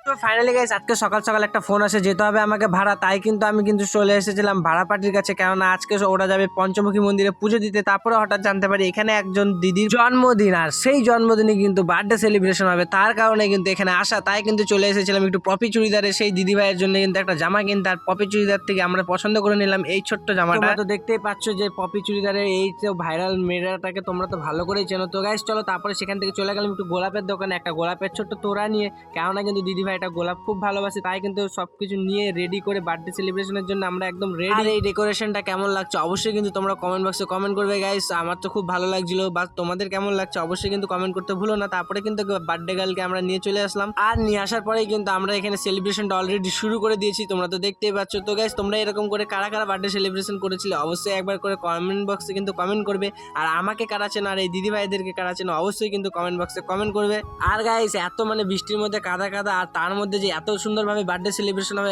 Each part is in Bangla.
তো ফাইনালি গাইস আজকে সকাল সকাল একটা ফোন আসে, যেতে হবে আমাকে ভাড়া। তাই কিন্তু আমি চলে এসেছিলাম ভাড়া পার্টির কাছে, কেননা আজকে ওরা যাবে পঞ্চমুখী মন্দিরে পুজো দিতে। তারপরে হঠাৎ জানতে পারি এখানে একজন দিদির জন্মদিন, আর সেই জন্মদিনে কিন্তু বার্থডে সেলিব্রেশন হবে। তার কারণে কিন্তু এখানে আসা, তাই কিন্তু চলে এসেছিলাম একটু পপি চুড়িদারে সেই দিদি ভাইয়ের জন্য কিন্তু একটা জামা কিনতে। আর পপি চুড়িদার থেকে আমরা পছন্দ করে নিলাম এই ছোট্ট জামাটা। তোমরা তো দেখতেই পাচ্ছ যে পপি চুড়িদারের এই যে ভাইরাল মেয়েটাকে তোমরা তো ভালো করেই চেনো। তো গাইস চলো, তারপরে সেখান থেকে চলে গেলাম একটু গোলাপের দোকানে, একটা গোলাপের ছোট্ট তোড়া নিয়ে, কেননা কিন্তু দিদি ভাইটা গোলাপ খুব ভালোবাসে। তাই কিন্তু সবকিছু নিয়ে রেডি করে বার্থডে সেলিব্রেশনের জন্য আমরা একদম রেডি। আর এই ডেকোরেশনটা কেমন লাগছে অবশ্যই কিন্তু তোমরা কমেন্ট বক্সে কমেন্ট করবে গাইস। আমার তো খুব ভালো লাগছিল, বা তোমাদের কেমন লাগছে অবশ্যই কিন্তু কমেন্ট করতে ভুলো না। তারপরে কিন্তু বার্থডে গার্লকে আমরা নিয়ে চলে আসলাম, আর নিয়ে আসার পরেই কিন্তু আমরা এখানে সেলিব্রেশনটা অলরেডি শুরু করে দিয়েছি, তোমরা তো দেখতেই পাচ্ছ। তো গাইস তোমরা এরকম করে কারা কারা বার্থডে সেলিব্রেশন করেছিলে অবশ্যই একবার করে কমেন্ট বক্সে কিন্তু কমেন্ট করবে। আর আমাকে কারা চেনো আর এই দিদি ভাইদেরকে কারা চেনো অবশ্যই কিন্তু কমেন্ট বক্সে কমেন্ট করবে। আর গাইস এত মানে বৃষ্টির মধ্যে কাদা কাদা, আর তার মধ্যে যে এত সুন্দরভাবে বার্থডে সেলিব্রেশন হবে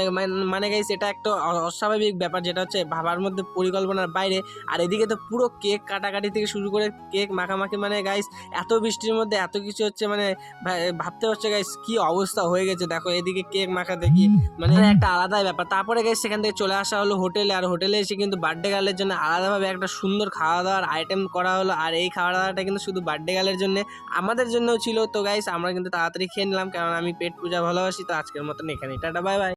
মানে গাইস এটা একটা অস্বাভাবিক ব্যাপার, যেটা হচ্ছে ভাবার মধ্যে পরিকল্পনার বাইরে। আর এদিকে তো পুরো কেক কাটাকাটি থেকে শুরু করে কেক মাখামাখি, মানে গাইস এত বৃষ্টির মধ্যে এত কিছু হচ্ছে, মানে ভাবতে হচ্ছে গাইস কি অবস্থা হয়ে গেছে। দেখো এদিকে কেক মাখা দেখি, মানে একটা আলাদাই ব্যাপার। তারপরে গাইস সেখান থেকে চলে আসা হলো হোটেলে, আর হোটেলে এসে কিন্তু বার্থডে গার্লের জন্য আলাদাভাবে একটা সুন্দর খাওয়া দাওয়ার আইটেম করা হলো। আর এই খাওয়া দাওয়াটা কিন্তু শুধু বার্থডে গার্লের জন্য, আমাদের জন্যও ছিল। তো গাইস আমরা কিন্তু তাড়াতাড়ি খেয়ে নিলাম, কারণ আমি পেট পূজা ভালোবাসি। তো আজকের মতন এখানে টাটা, বাই বাই।